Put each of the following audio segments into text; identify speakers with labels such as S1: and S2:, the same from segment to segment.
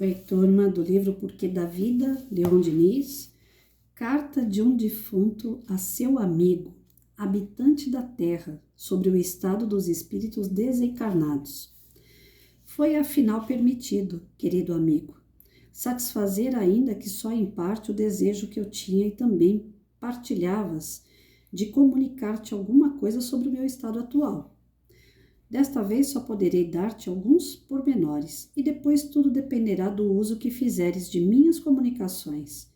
S1: Oi, turma do livro Porquê da Vida, Leon Diniz. Carta de um defunto a seu amigo, habitante da terra, sobre o estado dos espíritos desencarnados. Foi afinal permitido, querido amigo, satisfazer ainda que só em parte o desejo que eu tinha e também partilhavas de comunicar-te alguma coisa sobre o meu estado atual. Desta vez só poderei dar-te alguns pormenores, e depois tudo dependerá do uso que fizeres de minhas comunicações.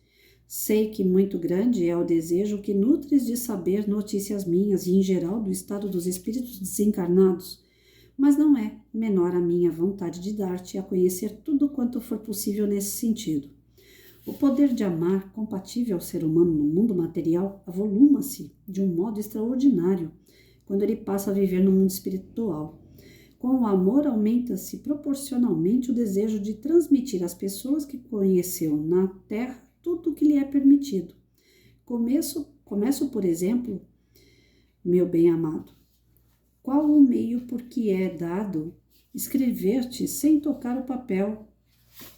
S1: Sei que muito grande é o desejo que nutres de saber notícias minhas e, em geral, do estado dos espíritos desencarnados, mas não é menor a minha vontade de dar-te a conhecer tudo quanto for possível nesse sentido. O poder de amar, compatível ao ser humano no mundo material, avoluma-se de um modo extraordinário quando ele passa a viver no mundo espiritual. Com o amor aumenta-se proporcionalmente o desejo de transmitir às pessoas que conheceu na terra tudo o que lhe é permitido. Começo, por exemplo, meu bem-amado. Qual o meio por que é dado escrever-te sem tocar o papel,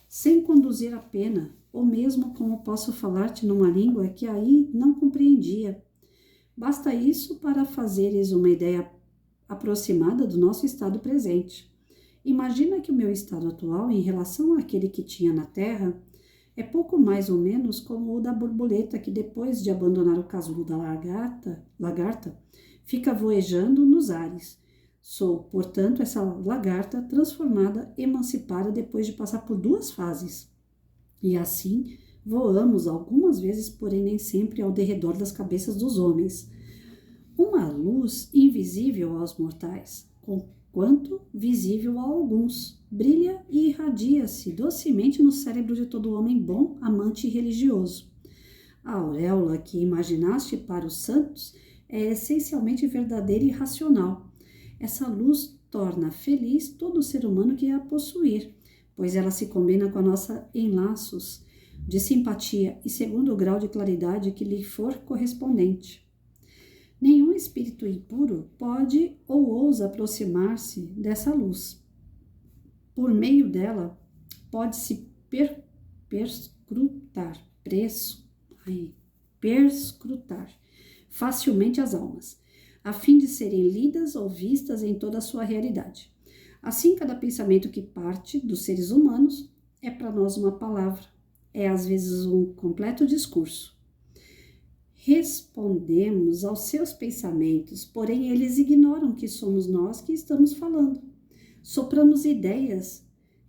S1: sem conduzir a pena, ou mesmo como posso falar-te numa língua que aí não compreendia? Basta isso para fazeres uma ideia aproximada do nosso estado presente. Imagina que o meu estado atual, em relação àquele que tinha na Terra, é pouco mais ou menos como o da borboleta que, depois de abandonar o casulo da lagarta, fica voejando nos ares. Sou, portanto, essa lagarta transformada, emancipada depois de passar por duas fases. E assim voamos algumas vezes, porém nem sempre ao derredor das cabeças dos homens. Uma luz invisível aos mortais, quanto visível a alguns, brilha e irradia-se docemente no cérebro de todo homem bom, amante e religioso. A auréola que imaginaste para os santos é essencialmente verdadeira e racional. Essa luz torna feliz todo ser humano que a possuir, pois ela se combina com a nossa enlaços de simpatia e segundo o grau de claridade que lhe for correspondente. Nenhum espírito impuro pode ou ousa aproximar-se dessa luz. Por meio dela, pode-se perscrutar facilmente as almas, a fim de serem lidas ou vistas em toda a sua realidade. Assim, cada pensamento que parte dos seres humanos é para nós uma palavra, é às vezes um completo discurso. Respondemos aos seus pensamentos, porém eles ignoram que somos nós que estamos falando. Sopramos ideias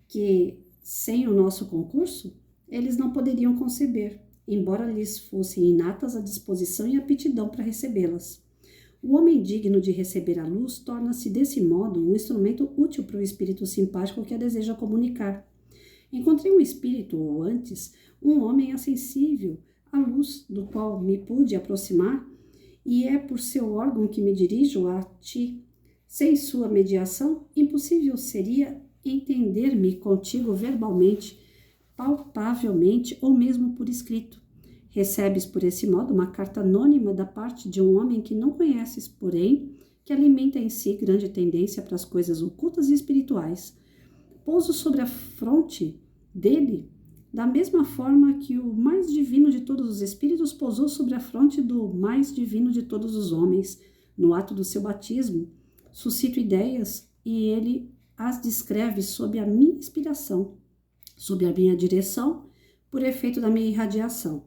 S1: que, sem o nosso concurso, eles não poderiam conceber, embora lhes fossem inatas a disposição e aptidão para recebê-las. O homem digno de receber a luz torna-se, desse modo, um instrumento útil para o espírito simpático que a deseja comunicar. Encontrei um espírito, ou antes, um homem acessível à luz do qual me pude aproximar, e é por seu órgão que me dirijo a ti. Sem sua mediação, impossível seria entender-me contigo verbalmente, palpavelmente ou mesmo por escrito. Recebes, por esse modo, uma carta anônima da parte de um homem que não conheces, porém, que alimenta em si grande tendência para as coisas ocultas e espirituais. Pouso sobre a fronte dele, da mesma forma que o mais divino de todos os espíritos pousou sobre a fronte do mais divino de todos os homens, no ato do seu batismo. Suscito ideias e ele as descreve sob a minha inspiração, sob a minha direção, por efeito da minha irradiação.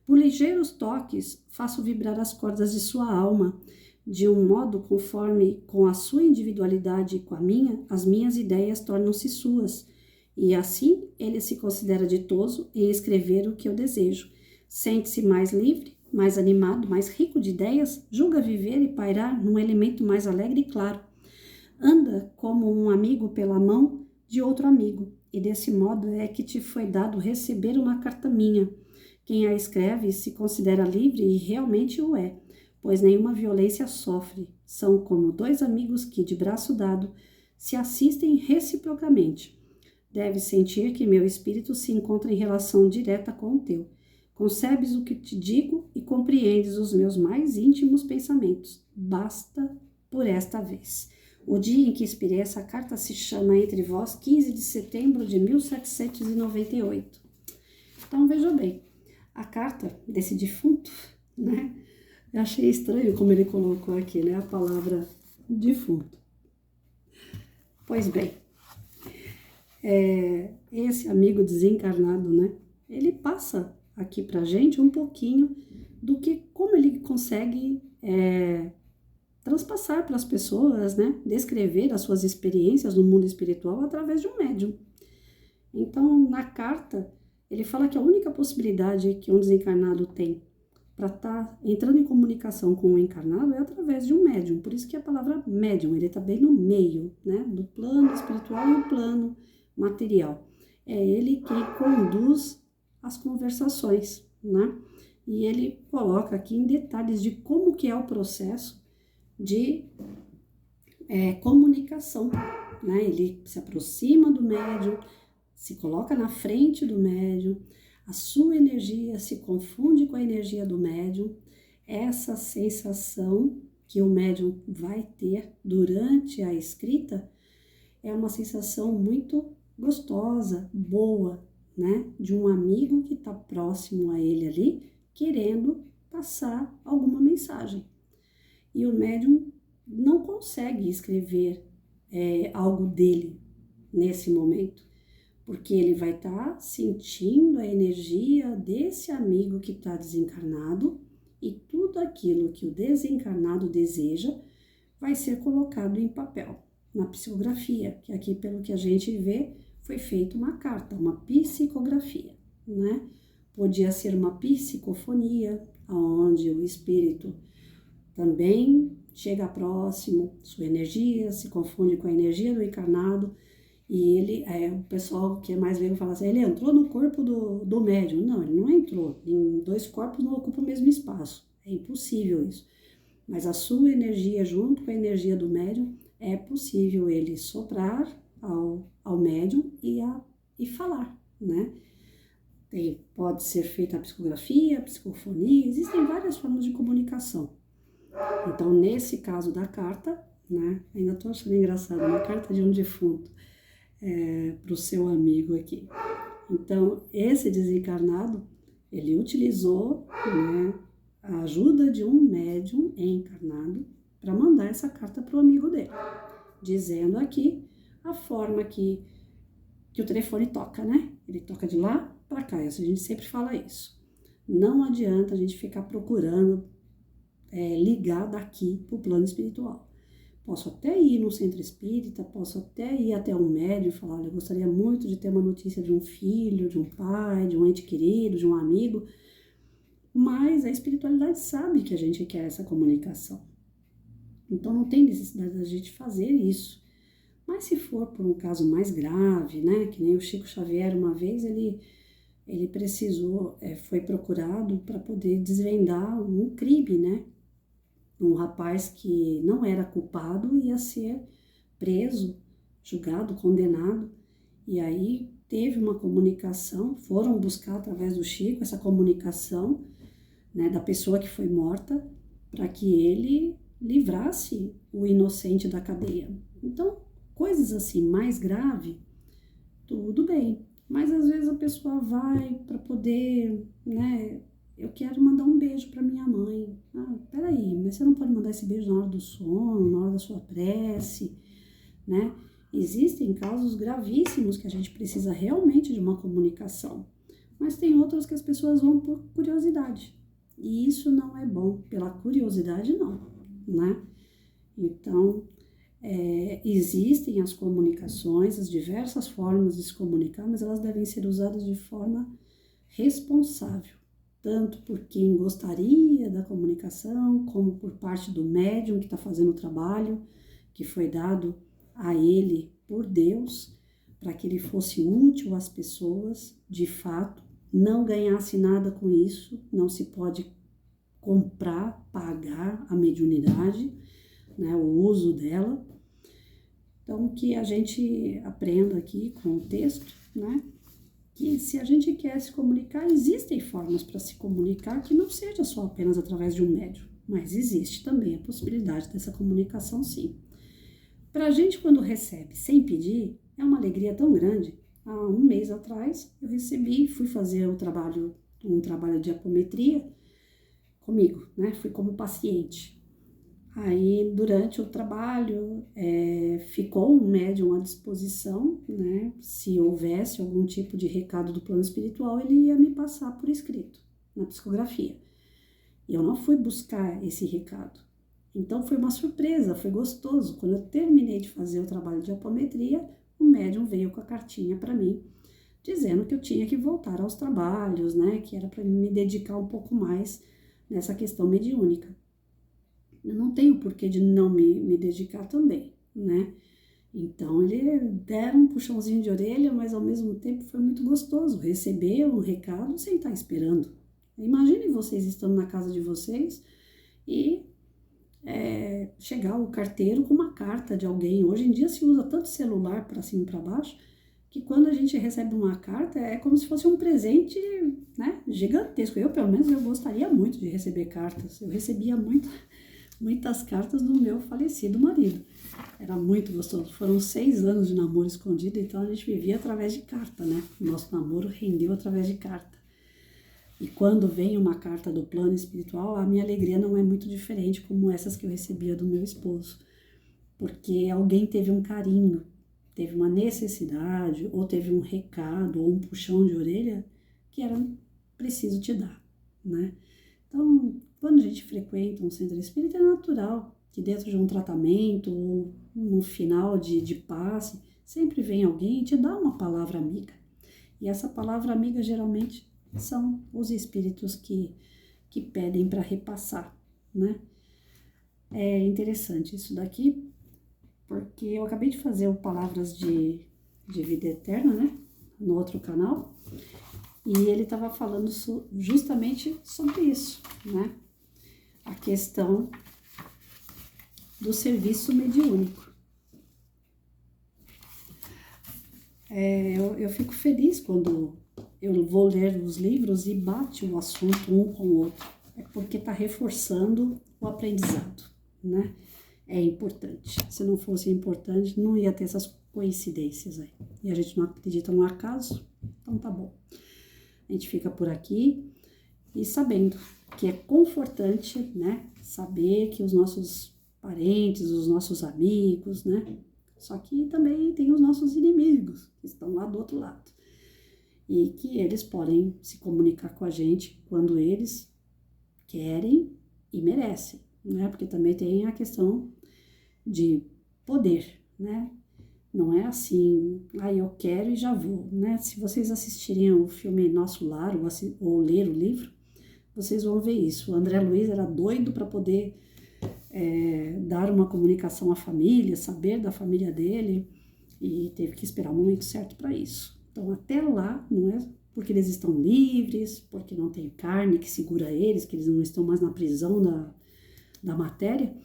S1: Por ligeiros toques, faço vibrar as cordas de sua alma, de um modo conforme com a sua individualidade e com a minha, as minhas ideias tornam-se suas, e assim ele se considera ditoso em escrever o que eu desejo. Sente-se mais livre, mais animado, mais rico de ideias, julga viver e pairar num elemento mais alegre e claro. Anda como um amigo pela mão de outro amigo, e desse modo é que te foi dado receber uma carta minha. Quem a escreve se considera livre e realmente o é, pois nenhuma violência sofre. São como dois amigos que, de braço dado, se assistem reciprocamente. Deves sentir que meu espírito se encontra em relação direta com o teu. Concebes o que te digo e compreendes os meus mais íntimos pensamentos. Basta por esta vez. O dia em que inspirei essa carta se chama Entre Vós, 15 de setembro de 1798. Então, veja bem, a carta desse defunto, né? Eu achei estranho como ele colocou aqui, né? A palavra defunto. Pois bem, esse amigo desencarnado, né? Ele passa aqui pra gente um pouquinho do que, como ele consegue transpassar para as pessoas, né? Descrever as suas experiências no mundo espiritual através de um médium. Então, na carta, ele fala que a única possibilidade que um desencarnado tem para estar entrando em comunicação com o encarnado é através de um médium. Por isso que a palavra médium, ele está bem no meio, né? Do plano espiritual e o plano material. É ele quem conduz as conversações, né? E ele coloca aqui em detalhes de como que é o processo de comunicação, né? Ele se aproxima do médium, se coloca na frente do médium, a sua energia se confunde com a energia do médium. Essa sensação que o médium vai ter durante a escrita é uma sensação muito gostosa, boa, né? De um amigo que está próximo a ele ali, querendo passar alguma mensagem. E o médium não consegue escrever algo dele nesse momento, porque ele vai estar sentindo a energia desse amigo que está desencarnado e tudo aquilo que o desencarnado deseja vai ser colocado em papel, na psicografia, que aqui, pelo que a gente vê, foi feita uma carta, uma psicografia, né? Podia ser uma psicofonia, onde o espírito também chega próximo, sua energia se confunde com a energia do encarnado, e ele, o pessoal que é mais velho fala assim, ele entrou no corpo do médium. Não, ele não entrou, em 2 corpos não ocupam o mesmo espaço, é impossível isso. Mas a sua energia junto com a energia do médium, é possível ele soprar ao médium e falar, né? Pode ser feita a psicografia, a psicofonia, existem várias formas de comunicação. Então, nesse caso da carta, né, ainda estou achando engraçado, uma carta de um defunto para o seu amigo aqui. Então, esse desencarnado, ele utilizou, né, a ajuda de um médium encarnado para mandar essa carta para o amigo dele, dizendo aqui a forma que o telefone toca, né? Ele toca de lá para cá, a gente sempre fala isso. Não adianta a gente ficar procurando ligar daqui para o plano espiritual. Posso até ir no centro espírita, posso até ir até um médium e falar, olha, eu gostaria muito de ter uma notícia de um filho, de um pai, de um ente querido, de um amigo, mas a espiritualidade sabe que a gente quer essa comunicação. Então não tem necessidade da gente fazer isso. Mas se for por um caso mais grave, né, que nem o Chico Xavier, uma vez ele precisou, foi procurado para poder desvendar um crime, né? Um rapaz que não era culpado ia ser preso, julgado, condenado. E aí teve uma comunicação, foram buscar através do Chico essa comunicação, né, da pessoa que foi morta, para que ele livrasse o inocente da cadeia. Então, coisas assim mais graves, tudo bem. Mas às vezes a pessoa vai para poder, né? Eu quero mandar um beijo para minha mãe. Ah, peraí, mas você não pode mandar esse beijo na hora do sono, na hora da sua prece, né? Existem casos gravíssimos que a gente precisa realmente de uma comunicação. Mas tem outros que as pessoas vão por curiosidade. E isso não é bom, pela curiosidade não, né? Então, existem as comunicações, as diversas formas de se comunicar, mas elas devem ser usadas de forma responsável, tanto por quem gostaria da comunicação, como por parte do médium que está fazendo o trabalho, que foi dado a ele por Deus, para que ele fosse útil às pessoas, de fato, não ganhasse nada com isso, não se pode comprar, pagar a mediunidade, né, o uso dela. Então, que a gente aprenda aqui com o texto, né, que se a gente quer se comunicar, existem formas para se comunicar que não seja só apenas através de um médium, mas existe também a possibilidade dessa comunicação, sim. Para a gente, quando recebe sem pedir, é uma alegria tão grande. Há um mês atrás, eu recebi, fui fazer um trabalho de apometria comigo, né? Fui como paciente. Aí, durante o trabalho, ficou um médium à disposição, né? Se houvesse algum tipo de recado do plano espiritual, ele ia me passar por escrito, na psicografia. Eu não fui buscar esse recado. Então, foi uma surpresa, foi gostoso. Quando eu terminei de fazer o trabalho de apometria, o médium veio com a cartinha para mim, dizendo que eu tinha que voltar aos trabalhos, né? Que era para me dedicar um pouco mais nessa questão mediúnica. Eu não tenho porquê de não me dedicar também, né? Então, ele deram um puxãozinho de orelha, mas ao mesmo tempo foi muito gostoso receber um recado sem estar esperando. Imaginem vocês estando na casa de vocês e chegar o carteiro com uma carta de alguém. Hoje em dia se usa tanto celular para cima e para baixo, que quando a gente recebe uma carta é como se fosse um presente, né, gigantesco. Eu, pelo menos, eu gostaria muito de receber cartas. Eu recebia muitas cartas do meu falecido marido. Era muito gostoso. Foram 6 anos de namoro escondido, então a gente vivia através de carta, né? O nosso namoro rendeu através de carta. E quando vem uma carta do plano espiritual, a minha alegria não é muito diferente como essas que eu recebia do meu esposo. Porque alguém teve um carinho, teve uma necessidade, ou teve um recado, ou um puxão de orelha que era preciso te dar, né? Então, quando a gente frequenta um centro espírita, é natural que dentro de um tratamento ou no final de passe, sempre vem alguém e te dá uma palavra amiga. E essa palavra amiga geralmente são os espíritos que pedem para repassar, né? É interessante isso daqui, porque eu acabei de fazer o Palavras de Vida Eterna, né? No outro canal, e ele estava falando justamente sobre isso, né? A questão do serviço mediúnico. Eu fico feliz quando eu vou ler os livros e bate o assunto um com o outro. É porque está reforçando o aprendizado, né? É importante. Se não fosse importante, não ia ter essas coincidências aí. E a gente não acredita no acaso, então tá bom. A gente fica por aqui e sabendo que é confortante, né? Saber que os nossos parentes, os nossos amigos, né? Só que também tem os nossos inimigos, que estão lá do outro lado. E que eles podem se comunicar com a gente quando eles querem e merecem, né? Porque também tem a questão de poder, né? Não é assim, eu quero e já vou, né? Se vocês assistirem o filme Nosso Lar ou ler o livro, vocês vão ver isso. O André Luiz era doido para poder dar uma comunicação à família, saber da família dele, e teve que esperar o momento certo para isso. Então, até lá, não é porque eles estão livres, porque não tem carne que segura eles, que eles não estão mais na prisão da matéria,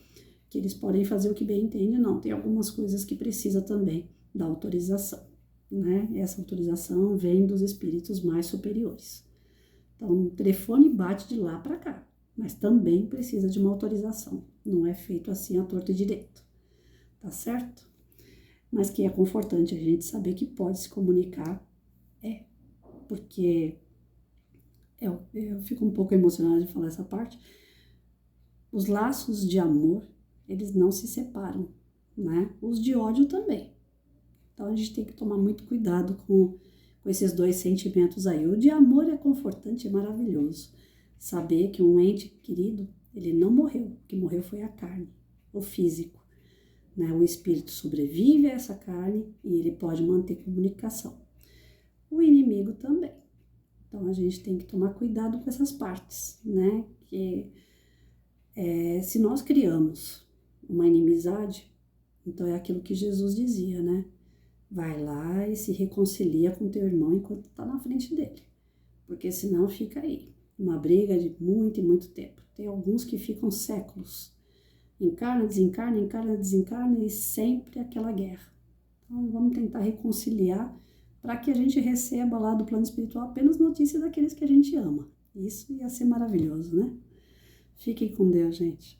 S1: que eles podem fazer o que bem entendem, não. Tem algumas coisas que precisa também da autorização, né? Essa autorização vem dos espíritos mais superiores. Então, o telefone bate de lá para cá, mas também precisa de uma autorização. Não é feito assim à torta e direito, tá certo? Mas que é confortante a gente saber que pode se comunicar, porque eu fico um pouco emocionada de falar essa parte. Os laços de amor, eles não se separam, né? Os de ódio também. Então, a gente tem que tomar muito cuidado com esses dois sentimentos aí. O de amor é confortante, é maravilhoso. Saber que um ente querido, ele não morreu. O que morreu foi a carne, o físico, né? O espírito sobrevive a essa carne e ele pode manter comunicação. O inimigo também. Então, a gente tem que tomar cuidado com essas partes, né? Que se nós criamos uma inimizade, então é aquilo que Jesus dizia, né? Vai lá e se reconcilia com teu irmão enquanto tá na frente dele. Porque senão fica aí, uma briga de muito e muito tempo. Tem alguns que ficam séculos. Encarna, desencarna e sempre aquela guerra. Então vamos tentar reconciliar para que a gente receba lá do plano espiritual apenas notícias daqueles que a gente ama. Isso ia ser maravilhoso, né? Fiquem com Deus, gente.